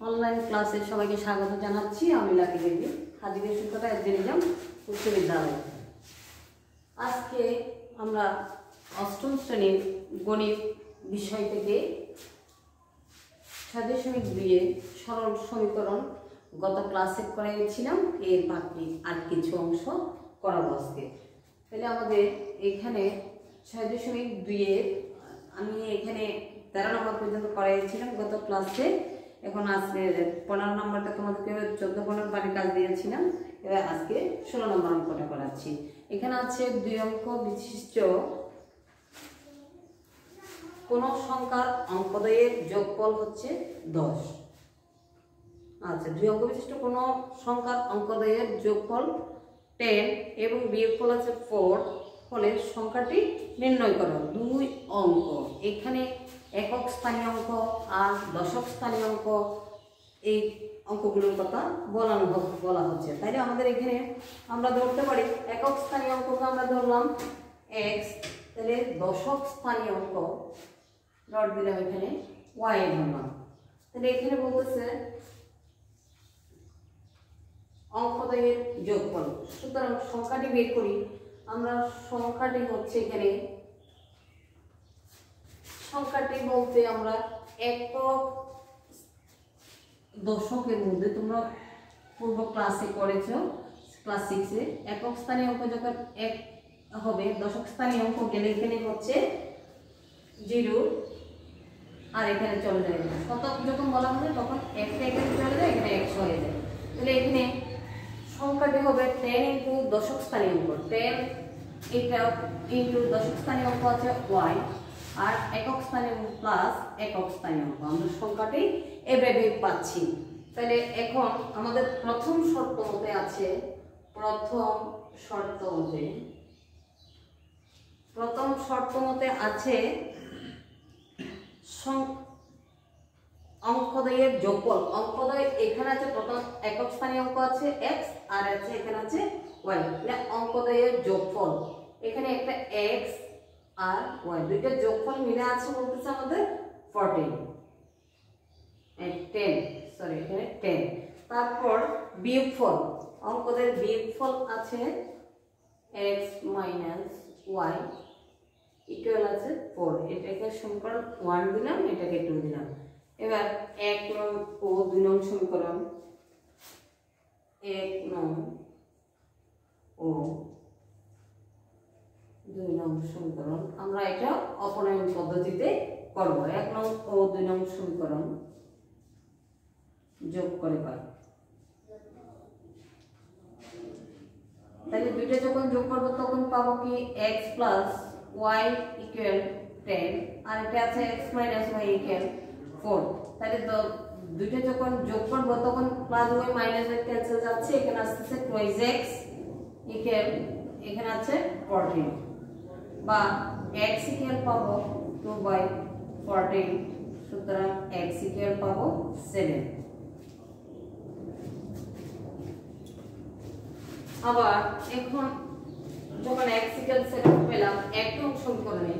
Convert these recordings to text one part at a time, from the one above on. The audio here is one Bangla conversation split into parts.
অনলাইন ক্লাসে সবাইকে স্বাগত জানাচ্ছি। আমি লাকি দেবী, হাজির শিক্ষকতা এসডিএম উচ্চ বিদ্যালয়। আজকে আমরা অষ্টম শ্রেণীর গণিত বিষয় থেকে 6.2 সরল সমীকরণ গত ক্লাসে করেছিলাম, এর বাকি আর কিছু অংশ করাবো আজকে। তাহলে আমাদের এখানে 6.2 আমি এখানে 13 নম্বর পর্যন্ত করাইছিলাম গত ক্লাসে। এখন আজকে 15 নম্বরটা তোমাদেরকে 14-15 বারের কাজ দিয়েছিলাম। এবার আজকে 16 নম্বর অঙ্কটা করাচ্ছি। এখানে আছে 2 অঙ্ক বিশিষ্ট কোন সংখ্যার অঙ্কদ্বয়ের যোগফল হচ্ছে 10। আচ্ছা, 2 অঙ্ক বিশিষ্ট কোন সংখ্যার অঙ্কদ্বয়ের যোগফল 10 এবং বিয়োগফল আছে 4 ফলে সংখ্যাটি নির্ণয় করো। 2 অঙ্ক, এখানে একক স্থানীয় অঙ্ক আর দশক স্থানীয় অঙ্ক, এই অঙ্কগুলোর কথা বলা হচ্ছে। তাইলে আমাদের এখানে আমরা ধরতে পারি একক স্থানীয় অঙ্ককে আমরা ধরলাম x, তাহলে দশক স্থানীয় অঙ্ক ডট দিলাম এখানে y ধরলাম। তাহলে এখানে বলতেছে অঙ্কদ্বয়ের যোগফল। সুতরাং সংখ্যাটি বের করি আমরা। সংখ্যাটি হচ্ছে এখানে, সংখ্যাটি বলতে আমরা একক দশকের মধ্যে, তোমরা পূর্ব ক্লাসে করেছো ক্লাস 6 এ, একক স্থানীয় অঙ্ক যখন 1 হবে, দশক স্থানীয় অঙ্ক গেলে এখানে হচ্ছে 0 আর এখানে চলে যায়। শতক যখন বলা হবে তখন একটা এখানে চলে যায়, এখানে 100 হয়ে যায়। তাহলে এখানে সংখ্যাটি হবে 10 ইনটু দশক স্থানীয় অঙ্ক 10, এটা ইনটু দশক স্থানীয় অঙ্ক আছে y, আর একক স্থানীয় প্লাস একক স্থানীয় অঙ্ক। আমরা সংখ্যাটি এভাবে পাচ্ছি। তাহলে এখন আমাদের প্রথম শর্ত মতে আছে, প্রথম শর্ত মতে আছে অঙ্কদ্বয়ের যোগফল। অঙ্কদ্বয় এখানে আছে, প্রথম একক স্থানীয় অঙ্ক আছে x আর আছে এখানে আছে y, মানে অঙ্কদ্বয়ের যোগফল। এখানে একটা x আর y দুইটা যোগফল মিলে আছে বলতেছে আমাদের 14 10, এখানে 10। তারপর বিয়োগফল, অঙ্কদ্বয়ের বিয়োগফল আছে x মাইনাস y ইকুয়াল আছে 4। এটাকে সমীকরণ 1 দিলাম, এটাকে 2 দিলাম। এবার 1 নং ও 2 নং সমীকরণ, 1 নং ও 2 নং সমীকরণ আমরা এটা অপনয়ন পদ্ধতিতে করব। 1 নং ও 2 নং সমীকরণ যোগ করে পাই। তাহলে দুইটা যখন যোগ করব তখন পাবো কি x প্লাস y ইকুয়াল 10, আর এটা আছে x মাইনাস y ইকুয়াল 4। তাহলে দুইটা যখন যোগ করব তখন plus y minus y cancel যাচ্ছে, এখানে আসছে 2x ইকুয়াল, এখানে আছে 14, বা x ইকুয়াল পাবো 2/14, সুতরাং x ইকুয়াল পাবো 7। আবার এখন যখন x ইকুয়াল 7 পেলাম, 1 নং সমীকরণে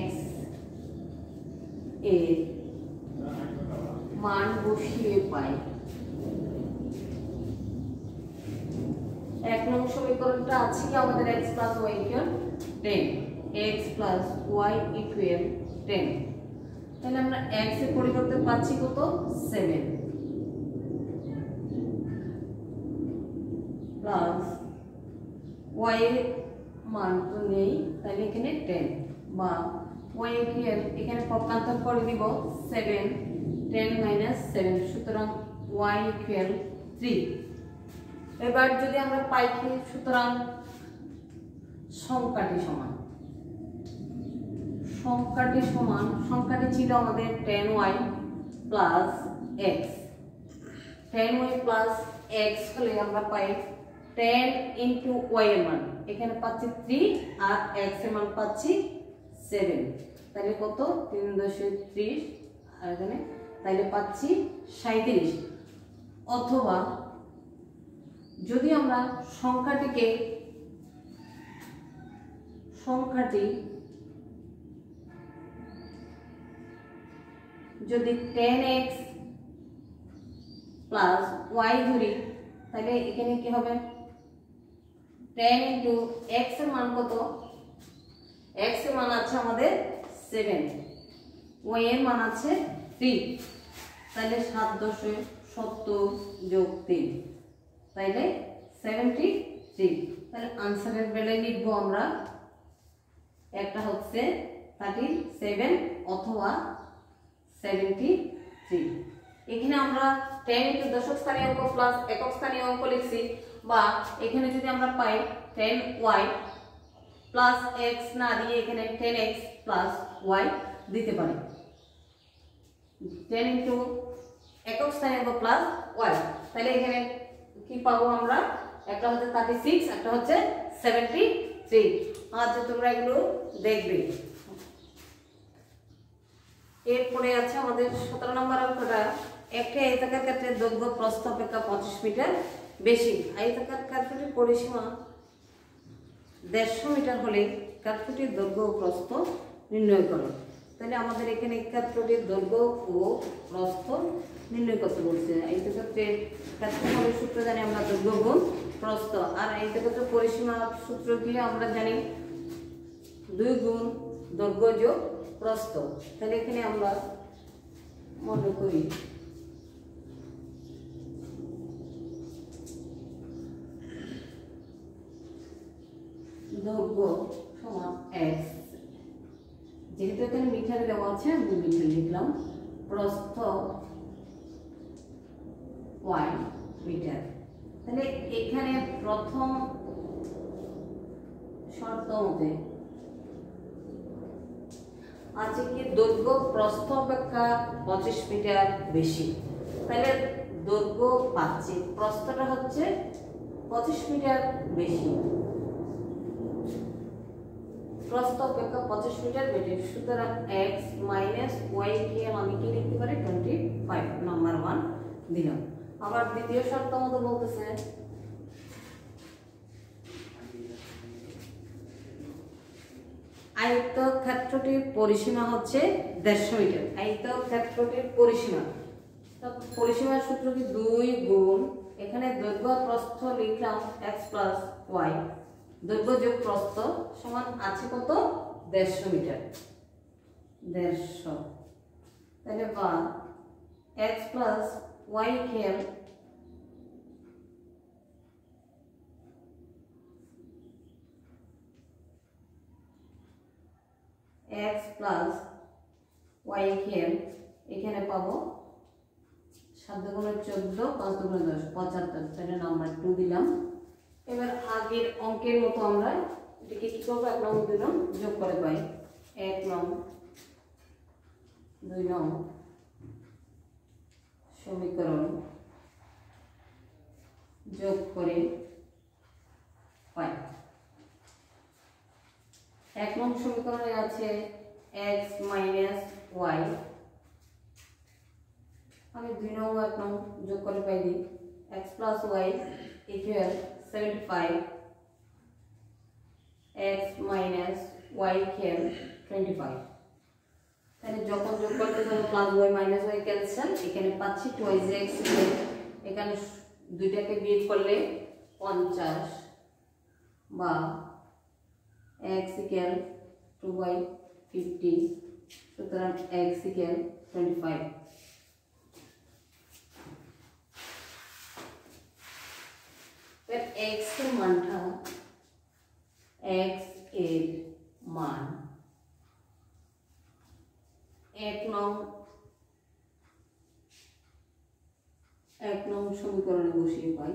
x এর মান বসিয়ে পাই। 1 নং সমীকরণটা আছে কি আমাদের x plus y equal 10, x plus y equal 10। তাহলে আমরা x এর পরিবর্তে পাচ্ছি কত 7 প্লাস y এর মান তো নেই, তাহলে এখানে 10, বা y ইকুয়াল এখানে পক্ষান্তর করে দিব 7, 10 মাইনাস 7, সুতরাং y ইকুয়াল 3। এবার যদি আমরা পাই কি, সুতরাং সংখ্যাটি সমান, সংখ্যাটি ছিল আমাদের 10y plus x। 10y plus x হলে আমরা পাই 10 ইনটু y এর মান, এখানে পাচ্ছি 3 আর x এর মান পাচ্ছি 7। তাহলে কত 3×30, আর এখানে তাহলে পাচ্ছি 37। অথবা যদি আমরা সংখ্যাটি যদি 10x প্লাস y ধরি তাহলে এখানে কি হবে 10 ইনটু x এর মান কত x এর মান আছে আমাদের 7 y এর মান আছে 3 তাহলে 7.70 যোগ 3 তাহলে 73 তাহলে আনসারের বেলায় লিখবো আমরা একটা হচ্ছে 37 অথবা 73 এখানে আমরা 10 ইনটু দশক স্থানীয় অঙ্ক প্লাস একক স্থানীয় অঙ্ক লিখছি বা এখানে যদি আমরা পাই 10y প্লাস x না দিয়ে এখানে 10x প্লাস y দিতে পারি 10 ইনটু একক স্থানীয় অঙ্ক প্লাস y তাহলে এখানে কি পাবো আমরা একটা হচ্ছে 36 একটা হচ্ছে 73 আচ্ছা তোমরা এগুলো দেখবে এরপরে আছে আমাদের 17 নম্বর অঙ্কটা একটা আয়তাকার ক্ষেত্রে দৈর্ঘ্য প্রস্থ অপেক্ষা 25 মিটার বেশি আয়তাকার ক্ষেত্রটির পরিসীমা 150 মিটার হলে ক্ষেত্রটির দৈর্ঘ্য ও প্রস্থ নির্ণয় করো তাহলে আমাদের এখানে ক্ষেত্রটির দৈর্ঘ্য ও প্রস্থ নির্ণয় করতে বলছে আয়তক্ষেত্রের ক্ষেত্রফলের সূত্র জানি আমরা দৈর্ঘ্য গুণ প্রস্থ আর আয়তক্ষেত্রের পরিসীমা সূত্র কি আমরা জানি 2 গুণ দৈর্ঘ্য যোগ প্রস্থ তাহলে এখানে আমরা মনে করি দৈর্ঘ্য সমান x যেহেতু এখানে মিটারে দেওয়া আছে আমি মিটার লিখলাম প্রস্থ y মিটার তাহলে এখানে প্রথম শর্ত মতে আছে কি দৈর্ঘ্য প্রস্থ অপেক্ষা 25 মিটার বেশি তাহলে দৈর্ঘ্য পাচ্ছি প্রস্থটা হচ্ছে 25 মিটার বেশি প্রস্থ অপেক্ষা 25 মিটার বেশি সুতরাং x মাইনাস y কে আমি কি লিখতে পারি 25 নাম্বার 1 দিলাম আবার দ্বিতীয় শর্ত মতো বলতেছে আয়তক্ষেত্রটির পরিসীমা হচ্ছে 150 মিটার আয়তক্ষেত্রটির পরিসীমা তো পরিসীমার সূত্র কি 2 গুণ এখানে দৈর্ঘ্য প্রস্থ লিখলাম x প্লাস y দৈর্ঘ্য যোগ প্রস্থ সমান আছে কত 150 মিটার 150 তাহলে বা x প্লাস y খেয়াল x প্লাস y খেয়াল এখানে পাবো 7 গুণে 14 5 গুণে 10 75 তাহলে নাম্বার 2 দিলাম এবার আগের অঙ্কের মতো আমরা এটাকে কি করব 1 নং 2 নং যোগ করে পাই 1 নং 2 নং সমীকরণ যোগ করে পাই 1 নং সমীকরণে আছে x মাইনাস y আমি 2 নং 1 নং যোগ করে পাই দিই x plus y equal 75 x minus y খেয়াল 25 তাহলে যখন যোগ করতে যাব plus y minus y cancel এখানে পাচ্ছি 2x এখানে দুইটাকে বিয়োগ করলে 50 বা x ইকুয়াল 2y 50 সুতরাং x ইকুয়াল 25 x এর মানটা x এর মান 1 নং সমীকরণে বসিয়ে পাই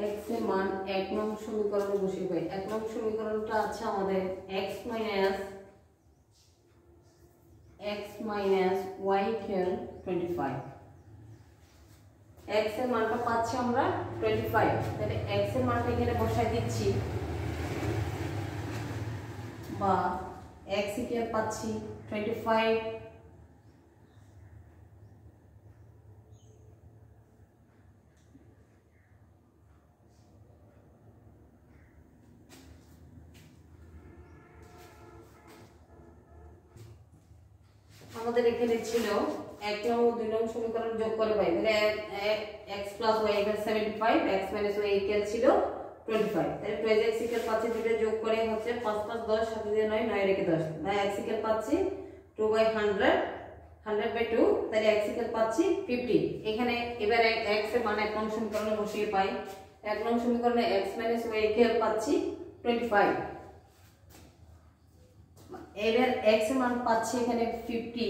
x এর মান 1 নং সমীকরণে বসিয়ে পাই 1 নং সমীকরণটা আছে আমাদের x মাইনাস y খেয়াল 25 x এর মানটা পাচ্ছি আমরা 25 তাহলে x এর মানটা এখানে বসাই দিচ্ছি বা x ইকুয়াল পাচ্ছি 25 25 আমাদের এখানে ছিল 1 নং ও 2 নং সমীকরণ যোগ করে পাই, তাহলে x + y = 75, x - y = ছিল 25। তাহলে 2x ইকুয়াল পাচ্ছি, দুটো যোগ করে হচ্ছে 5 5 10, 7 দিয়ে 9, 9 রেখে 10, তাই x ইকুয়াল পাচ্ছি 2/100, 100/2, তাহলে x ইকুয়াল পাচ্ছি 50। এখানে এবার x এর মান 1 নং সমীকরণে বসিয়ে পাই। 1 নং সমীকরণে x - y ইকুয়াল পাচ্ছি 25। এবার x এর মান পাচ্ছি এখানে 50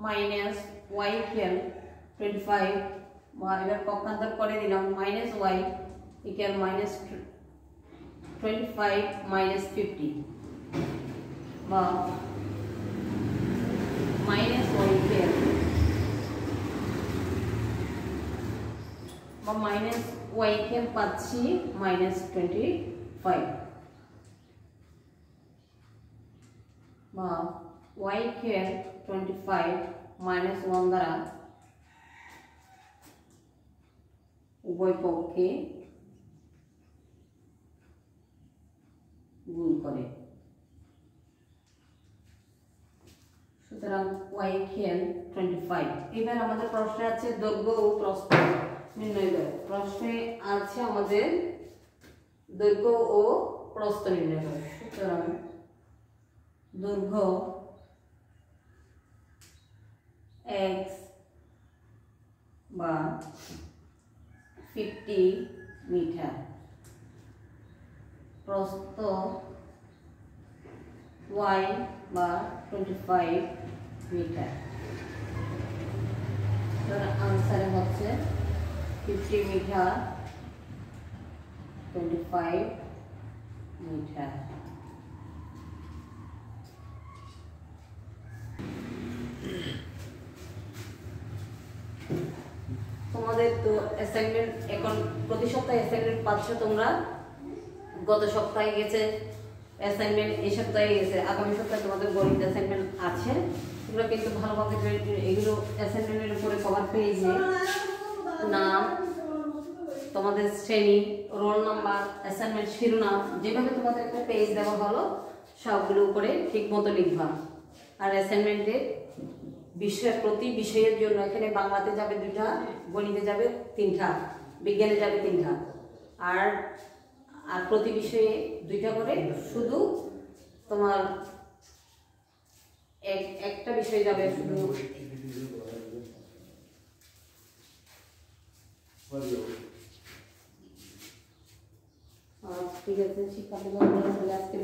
মাইনাস y ইকুয়াল 25, বা এবার পক্ষান্তর করে দিলাম -y ইকুয়াল -25 মাইনাস 50, বা -y ইকুয়াল বা -y ইকুয়াল পাচ্ছি -25, বা y ইকুয়াল 25 মাইনাস 1 দ্বারা উভয় পক্ষে গুণ করে, সুতরাং y ইকুয়াল 25। এবার আমাদের প্রশ্নে আছে দৈর্ঘ্য ও প্রস্থ নির্ণয় করো। প্রশ্নে আছে আমাদের দৈর্ঘ্য ও প্রস্থ নির্ণয় করো। সুতরাং দৈর্ঘ্য x বা 50 মিটার, প্রস্থ y বা 25 মিটার। আনসার হচ্ছে 50 মিটার, 25 মিটার। তোমাদের তো অ্যাসাইনমেন্ট এখন প্রতি সপ্তাহে অ্যাসাইনমেন্ট পাচ্ছ তোমরা। গত সপ্তাহে গেছে অ্যাসাইনমেন্ট, এই সপ্তাহে গেছে, আগামী সপ্তাহে তোমাদের গণিত অ্যাসাইনমেন্ট আছে। এগুলো কিন্তু ভালোভাবে এগুলো অ্যাসাইনমেন্টের উপরে কভার পেজে নাম, তোমাদের শ্রেণী, রোল নাম্বার, অ্যাসাইনমেন্ট শিরোনাম, যেভাবে তোমাদের একটা পেজ দেওয়া হলো সবগুলো উপরে ঠিক মতো লিখবা। আর অ্যাসাইনমেন্টে বিষয় প্রতি বিষয়ের জন্য এখানে বাংলাতে যাবে 2টা, গণিতে যাবে 3টা, বিজ্ঞানে যাবে 3টা, আর প্রতি বিষয়ে 2টা করে, শুধু তোমার একটা বিষয় যাবে শুধু। ঠিক আছে, শিক্ষার্থী বন্ধুরা, আজকে